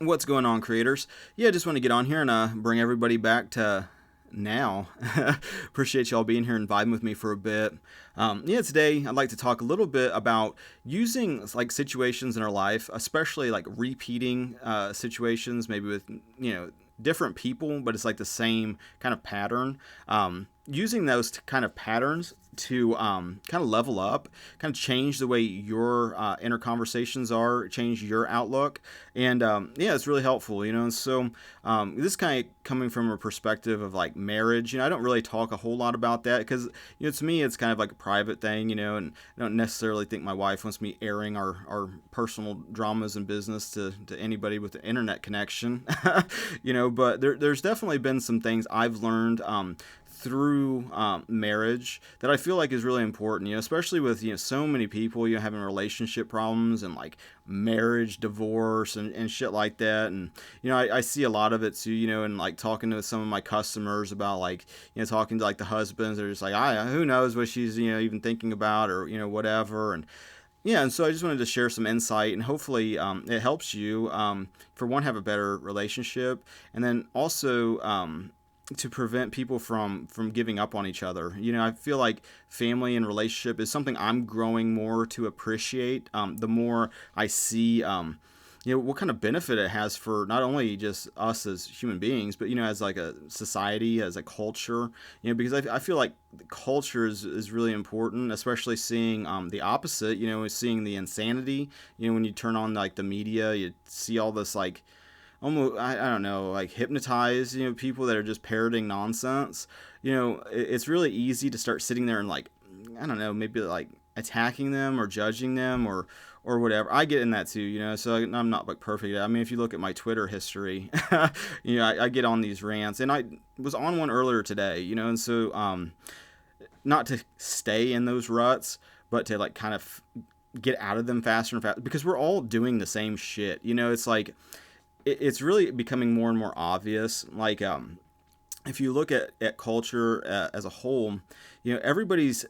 What's going on, creators? Yeah, I just want to get on here and bring everybody back to now. Appreciate y'all being here and vibing with me for a bit. Today I'd like to talk a little bit about using like situations in our life, especially like repeating situations, maybe with different people, but it's like the same kind of pattern. Using those kind of patterns to kind of level up, kind of change the way your inner conversations are, change your outlook, and it's really helpful, And so this kind of coming from a perspective of like marriage, I don't really talk a whole lot about that because to me it's kind of like a private thing, and I don't necessarily think my wife wants me airing our personal dramas and business to anybody with the internet connection, But there's definitely been some things I've learned through marriage that I feel like is really important, especially with, so many people, having relationship problems and like marriage, divorce and shit like that. And, I see a lot of it too, and like talking to some of my customers about like, talking to like the husbands, they're just like, who knows what she's, even thinking about or, whatever. And so I just wanted to share some insight, and hopefully it helps you, for one, have a better relationship, and then also to prevent people from giving up on each other. I feel like family and relationship is something I'm growing more to appreciate. The more I see, what kind of benefit it has for not only just us as human beings, but, as like a society, as a culture, because I feel like the culture is really important, especially seeing the opposite, seeing the insanity, when you turn on like the media, you see all this like, almost, I don't know, like hypnotized, people that are just parroting nonsense. It's really easy to start sitting there and like, I don't know, maybe like attacking them or judging them or whatever. I get in that too, so I'm not like perfect. I mean, if you look at my Twitter history, I get on these rants, and I was on one earlier today, and so not to stay in those ruts, but to like kind of get out of them faster and faster, because we're all doing the same shit. It's like, it's really becoming more and more obvious. Like, if you look at culture as a whole, everybody's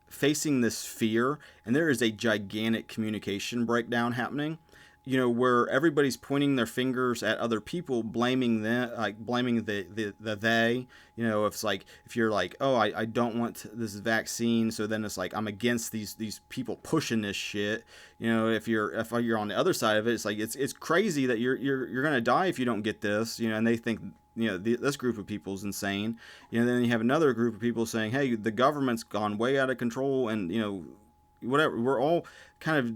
facing this fear, and there is a gigantic communication breakdown happening. Where everybody's pointing their fingers at other people, blaming them, like blaming the they. If it's like, if you're like, oh, I don't want this vaccine, so then it's like I'm against these people pushing this shit. If you're on the other side of it, it's like it's crazy that you're gonna die if you don't get this. And they think, this group of people is insane. Then you have another group of people saying, hey, the government's gone way out of control, and whatever. We're all kind of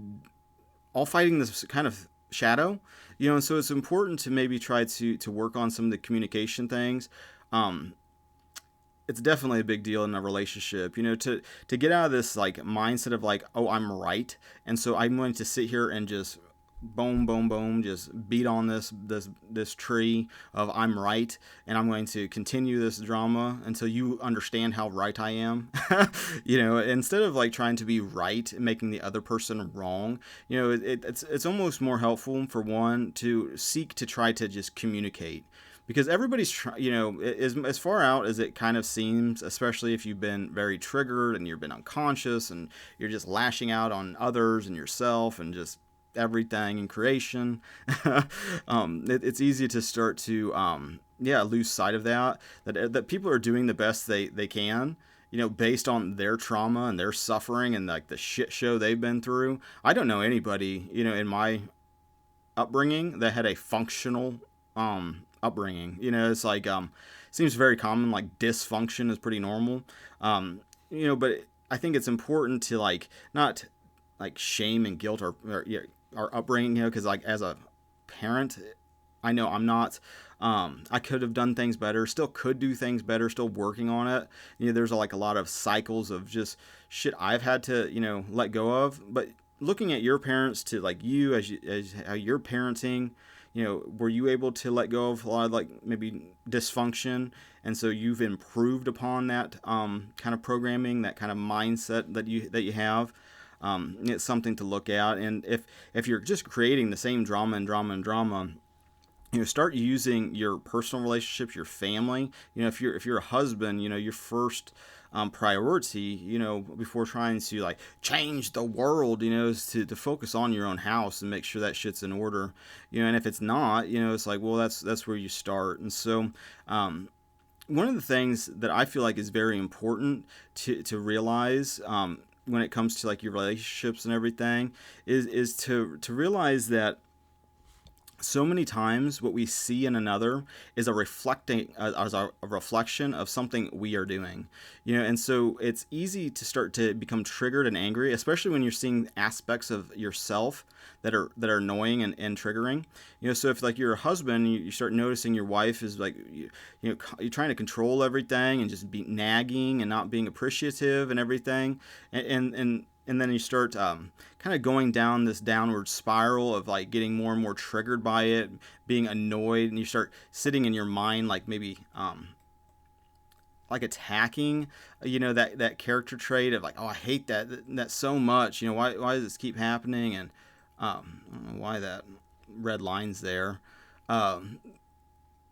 all fighting this kind of shadow, and so it's important to maybe try to work on some of the communication things. It's definitely a big deal in a relationship, to get out of this like mindset of like, oh, I'm right, and so I'm going to sit here and just boom, boom, boom, just beat on this tree of I'm right, and I'm going to continue this drama until you understand how right I am. Instead of like trying to be right and making the other person wrong, it's almost more helpful, for one, to seek to try to just communicate. Because everybody's as far out as it kind of seems, especially if you've been very triggered and you've been unconscious and you're just lashing out on others and yourself and just everything in creation. It's easy to start to lose sight of that people are doing the best they can, based on their trauma and their suffering and like the shit show they've been through. I don't know anybody, in my upbringing that had a functional upbringing. It's like seems very common, like dysfunction is pretty normal. But I think it's important to like not like shame and guilt our upbringing, because like as a parent, I know I'm not, I could have done things better, still could do things better, still working on it. There's like a lot of cycles of just shit I've had to, let go of. But looking at your parents, to like you as how you're parenting, were you able to let go of a lot of like maybe dysfunction, and so you've improved upon that kind of programming, that kind of mindset that you have. It's something to look at. And if you're just creating the same drama and drama and drama, start using your personal relationships, your family. If you're a husband, your first priority, before trying to like change the world, is to focus on your own house and make sure that shit's in order, and if it's not, it's like, well, that's where you start. And so, one of the things that I feel like is very important to realize, when it comes to like your relationships and everything, is to realize that so many times what we see in another is a reflection of something we are doing, and so it's easy to start to become triggered and angry, especially when you're seeing aspects of yourself that are annoying and triggering. So if like you're a husband, you start noticing your wife is like, you're trying to control everything and just be nagging and not being appreciative and everything, and then you start, kind of going down this downward spiral of like getting more and more triggered by it, being annoyed, and you start sitting in your mind like maybe, like attacking, that character trait of like, oh, I hate that so much. Why does this keep happening? And I don't know why that red line's there. Um,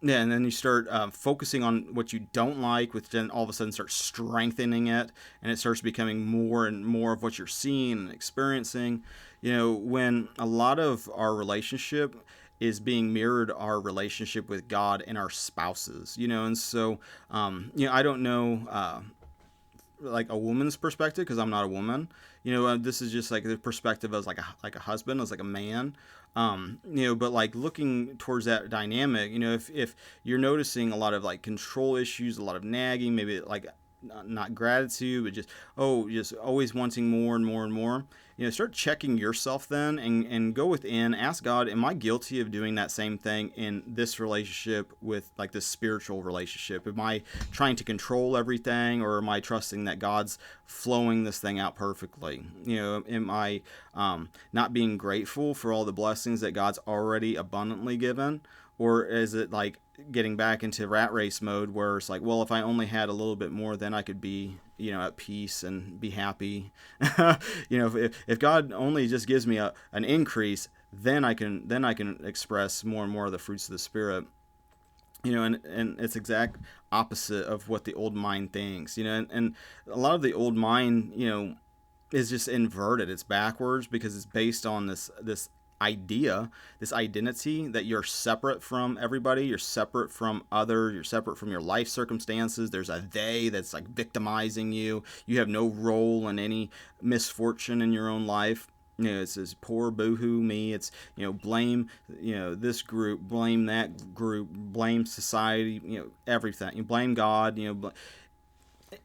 yeah, and then you start, focusing on what you don't like, which then all of a sudden starts strengthening it, and it starts becoming more and more of what you're seeing and experiencing. When a lot of our relationship is being mirrored our relationship with God and our spouses, and so, I don't know, like a woman's perspective because I'm not a woman. This is just like the perspective as like a husband, as like a man. But like looking towards that dynamic, if you're noticing a lot of like control issues, a lot of nagging, maybe like not gratitude, but just always wanting more and more and more. Start checking yourself then, and go within, ask God, am I guilty of doing that same thing in this relationship with like this spiritual relationship? Am I trying to control everything, or am I trusting that God's flowing this thing out perfectly? Am I, not being grateful for all the blessings that God's already abundantly given? Or is it like getting back into rat race mode where it's like, well, if I only had a little bit more, then I could be, at peace and be happy. If God only just gives me an increase, then I can express more and more of the fruits of the Spirit. And it's exact opposite of what the old mind thinks. And a lot of the old mind, is just inverted. It's backwards because it's based on this idea, this identity that you're separate from everybody, you're separate from others, you're separate from your life circumstances. There's a they that's like victimizing you. You have no role in any misfortune in your own life. It's this poor boohoo me. It's, blame, this group, blame that group, blame society, everything. You blame God,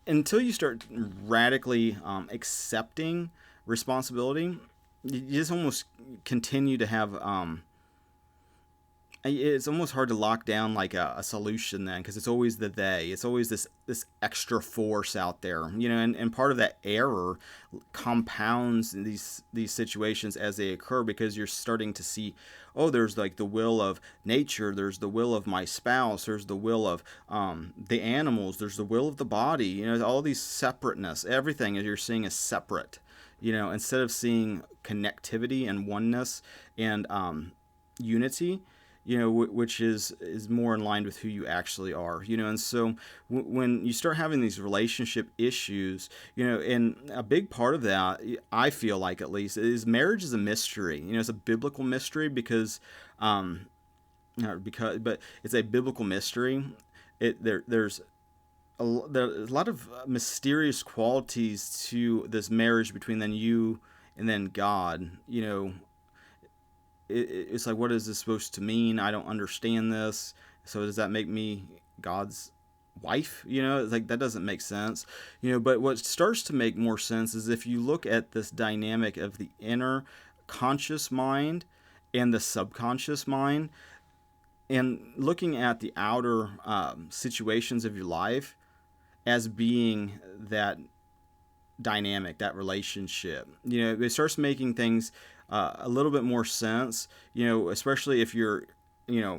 until you start radically, accepting responsibility. You just almost continue to have, it's almost hard to lock down like a solution then, because it's always the they, it's always this extra force out there, and part of that error compounds these situations as they occur, because you're starting to see, oh, there's like the will of nature, there's the will of my spouse, there's the will of, the animals, there's the will of the body, all these separateness, everything as you're seeing is separate, instead of seeing connectivity and oneness and, unity, which is more in line with who you actually are, and so when you start having these relationship issues, and a big part of that, I feel like at least, is marriage is a mystery. It's a biblical mystery because, but it's a biblical mystery. There's a lot of mysterious qualities to this marriage between then you and then God. It's like, what is this supposed to mean? I don't understand this. So does that make me God's wife? It's like, that doesn't make sense. But what starts to make more sense is if you look at this dynamic of the inner conscious mind and the subconscious mind, and looking at the outer, situations of your life as being that dynamic, that relationship. It starts making things, a little bit more sense, especially if you're,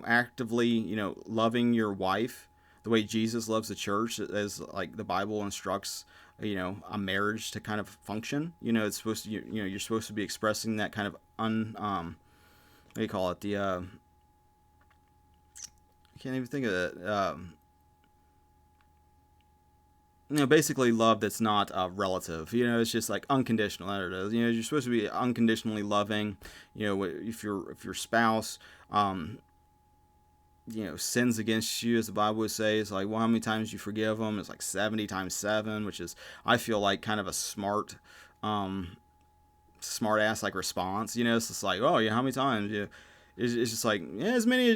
actively, loving your wife the way Jesus loves the church, as like the Bible instructs, a marriage to kind of function. It's supposed to, you're supposed to be expressing that kind of what do you call it? I can't even think of it. basically love that's not relative. It's just like unconditional. There it is. You're supposed to be unconditionally loving. If your spouse, sins against you, as the Bible would say, it's like, well, how many times you forgive them? It's like 70 times 7, which is, I feel like, kind of a smart ass like response. It's just like, oh yeah, how many times? Yeah, it's just like, yeah, as many.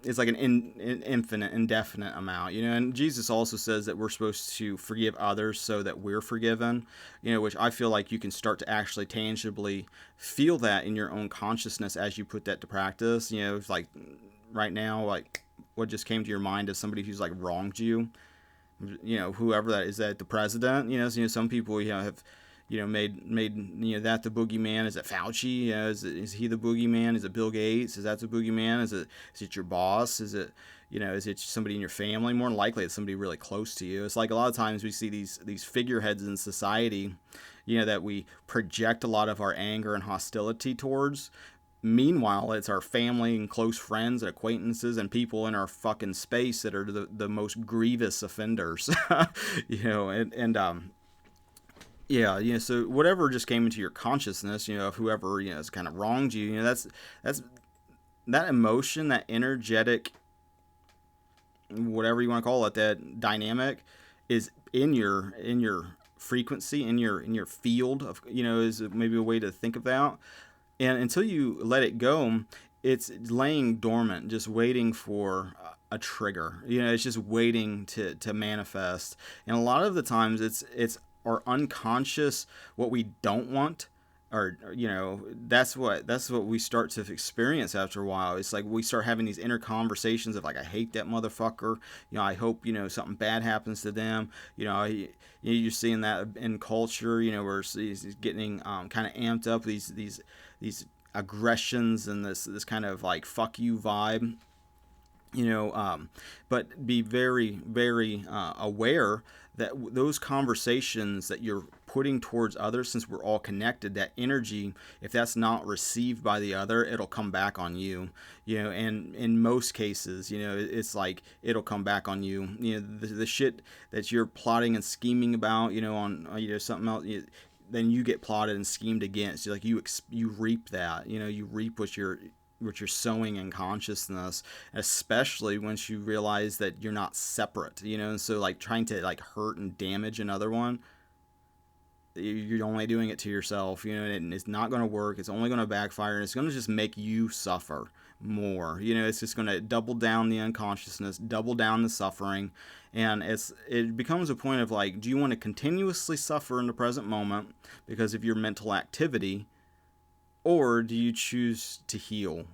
It's like an infinite, indefinite amount. And Jesus also says that we're supposed to forgive others so that we're forgiven. Which I feel like you can start to actually tangibly feel that in your own consciousness as you put that to practice. It's like right now, like what just came to your mind is somebody who's like wronged you. Whoever that is, that the president. Some people have made that the boogeyman. Is it Fauci? Is he the boogeyman? Is it Bill Gates? Is that the boogeyman? Is it your boss? Is it somebody in your family? More than likely, it's somebody really close to you. It's like a lot of times we see these figureheads in society, that we project a lot of our anger and hostility towards. Meanwhile, it's our family and close friends and acquaintances and people in our fucking space that are the most grievous offenders. Yeah, so whatever just came into your consciousness, of whoever, has kind of wronged you, that's that emotion, that energetic, whatever you want to call it, that dynamic is in your frequency, in your field of, is maybe a way to think of that. And until you let it go, it's laying dormant, just waiting for a trigger. It's just waiting to manifest. And a lot of the times it's our unconscious, what we don't want, or that's what we start to experience after a while. It's like we start having these inner conversations of like, I hate that motherfucker. I hope something bad happens to them. You're seeing that in culture. Where it's getting kind of amped up, these aggressions and this kind of like fuck you vibe. But be very, very aware that those conversations that you're putting towards others, since we're all connected, that energy, if that's not received by the other, it'll come back on you. And in most cases, it's like it'll come back on you. The shit that you're plotting and scheming about, on something else. Then you get plotted and schemed against. Like you reap that. You reap what you're sowing in consciousness, especially once you realize that you're not separate, and so like trying to like hurt and damage another one, you're only doing it to yourself, and it's not going to work. It's only going to backfire, and it's going to just make you suffer more. It's just going to double down the unconsciousness, double down the suffering, and it becomes a point of like, do you want to continuously suffer in the present moment because of your mental activity, or do you choose to heal?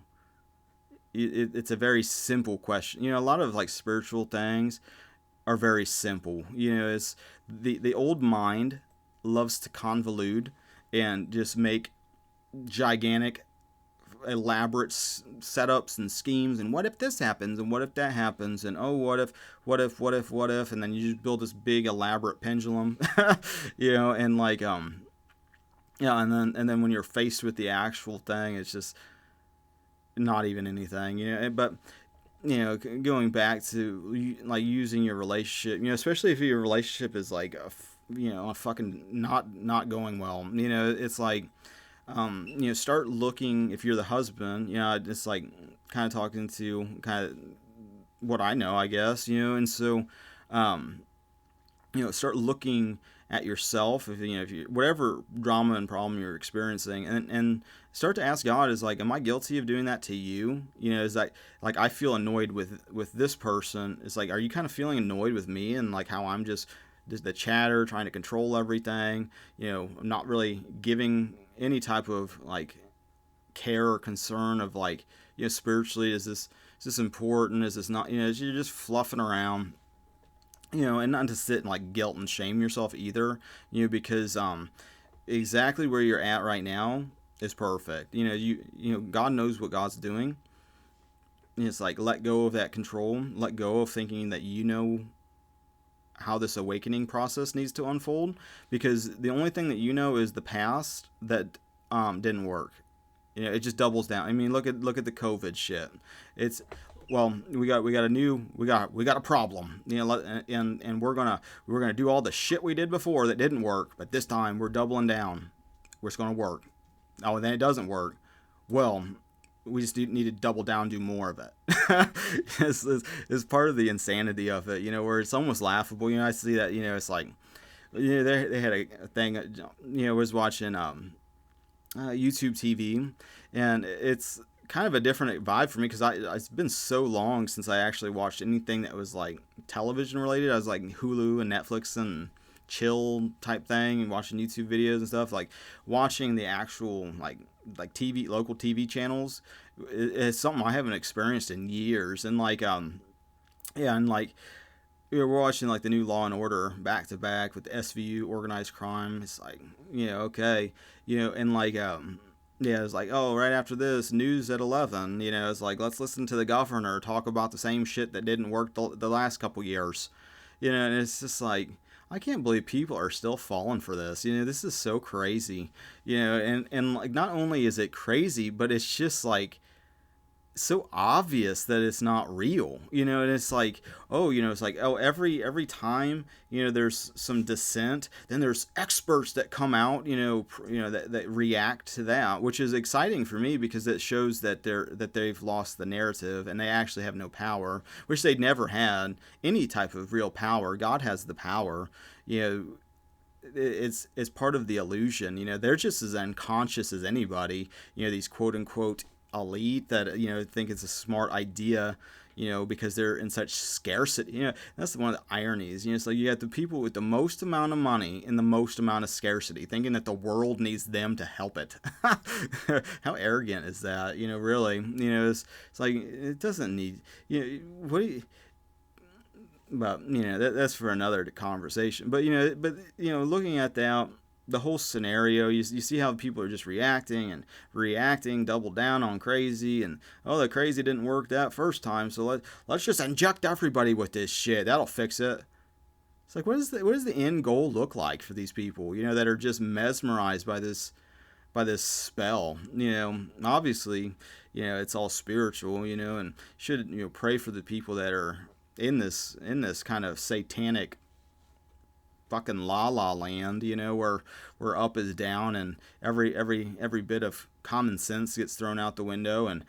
It's a very simple question. A lot of like spiritual things are very simple. It's the old mind loves to convolute and just make gigantic, elaborate setups and schemes. And what if this happens? And what if that happens? And oh, what if? And then you just build this big elaborate pendulum, and like yeah, and then when you're faced with the actual thing, it's just not even anything. But going back to like using your relationship, especially if your relationship is like a fucking not going well, it's like start looking. If you're the husband, it's like kind of talking to kind of what I know, I guess, and so start looking at yourself, if you whatever drama and problem you're experiencing, and start to ask God, is like, am I guilty of doing that to you? Is that like, I feel annoyed with this person. It's like, are you kind of feeling annoyed with me and like how I'm just the chatter, trying to control everything? I'm not really giving any type of like care or concern of like, spiritually, is this important? Is this not? You're just fluffing around. And not to sit and like guilt and shame yourself either, because exactly where you're at right now is perfect. God knows what God's doing. And it's like, let go of that control, let go of thinking that how this awakening process needs to unfold, because the only thing that is the past that didn't work. It just doubles down. I mean, look at the COVID shit. It's well, we got a problem, and we're gonna do all the shit we did before that didn't work, but this time we're doubling down. It's gonna work. Oh, and then it doesn't work. Well, we just need to double down, do more of it. it's part of the insanity of it, where it's almost laughable. I see that, it's like, they had a thing, was watching YouTube TV, and it's kind of a different vibe for me because it's been so long since I actually watched anything that was like television related. I was like Hulu and Netflix and chill type thing, and watching YouTube videos and stuff. Like watching the actual like TV, local TV channels is something I haven't experienced in years. And yeah, and like we're watching like the new Law and Order back to back with the SVU, organized crime. It's like, okay, and yeah, it's like, oh, right after this, news at 11. It's like, let's listen to the governor talk about the same shit that didn't work the last couple years. And it's just like, I can't believe people are still falling for this. This is so crazy. And like, not only is it crazy, but it's just like so obvious that it's not real, and it's like, oh, it's like, oh, every time, there's some dissent, then there's experts that come out, that react to that, which is exciting for me because it shows that they've lost the narrative and they actually have no power, which they'd never had any type of real power. God has the power. It's part of the illusion. They're just as unconscious as anybody, these quote unquote elite that think it's a smart idea, because they're in such scarcity. That's one of the ironies. It's like you have the people with the most amount of money and the most amount of scarcity thinking that the world needs them to help it. How arrogant is that? Really, it's like, it doesn't need, what do you, but that's for another conversation. But looking at that, the whole scenario, you see how people are just reacting, double down on crazy, and oh, the crazy didn't work that first time, so let's just inject everybody with this shit. That'll fix it. It's like, what does the end goal look like for these people, that are just mesmerized by this spell? Obviously, it's all spiritual, and should pray for the people that are in this kind of satanic fucking la la land, where up is down and every bit of common sense gets thrown out the window, and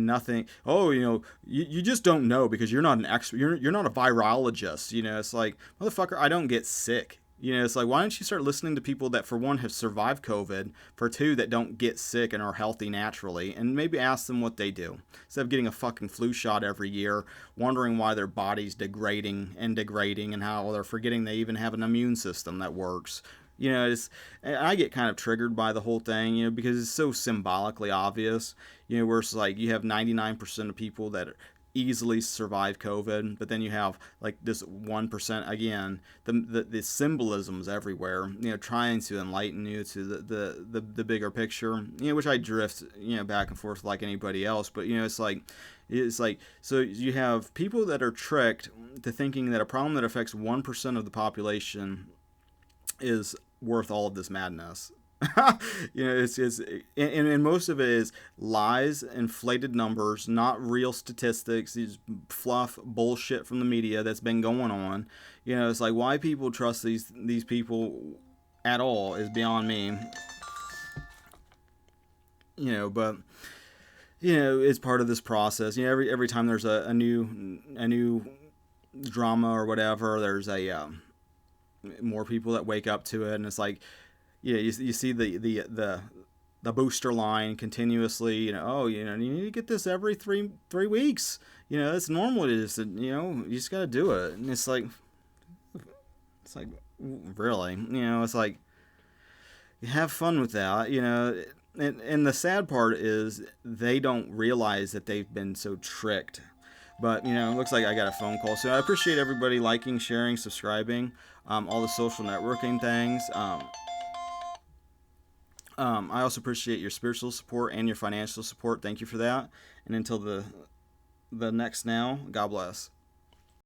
nothing. Oh, you just don't know because you're not an expert. You're not a virologist. It's like, motherfucker, I don't get sick. It's like, why don't you start listening to people that, for one, have survived COVID, for two, that don't get sick and are healthy naturally, and maybe ask them what they do. Instead of getting a fucking flu shot every year, wondering why their body's degrading, and how they're forgetting they even have an immune system that works. I get kind of triggered by the whole thing, because it's so symbolically obvious, where it's like you have 99% of people that easily survive COVID, but then you have like this 1% again. The symbolisms everywhere, trying to enlighten you to the bigger picture, which I drift back and forth like anybody else. But it's like so you have people that are tricked to thinking that a problem that affects 1% of the population is worth all of this madness. And most of it is lies, inflated numbers, not real statistics, these fluff bullshit from the media that's been going on. It's like, why people trust these people at all is beyond me. But it's part of this process. Every time there's a new drama or whatever, there's more people that wake up to it, and it's like, you see the booster line continuously. Oh, you need to get this every three weeks. It's normal. You just got to do it. And it's like really, it's like, have fun with that. And the sad part is they don't realize that they've been so tricked. But, it looks like I got a phone call. So I appreciate everybody liking, sharing, subscribing, all the social networking things. I also appreciate your spiritual support and your financial support. Thank you for that. And until the next now, God bless.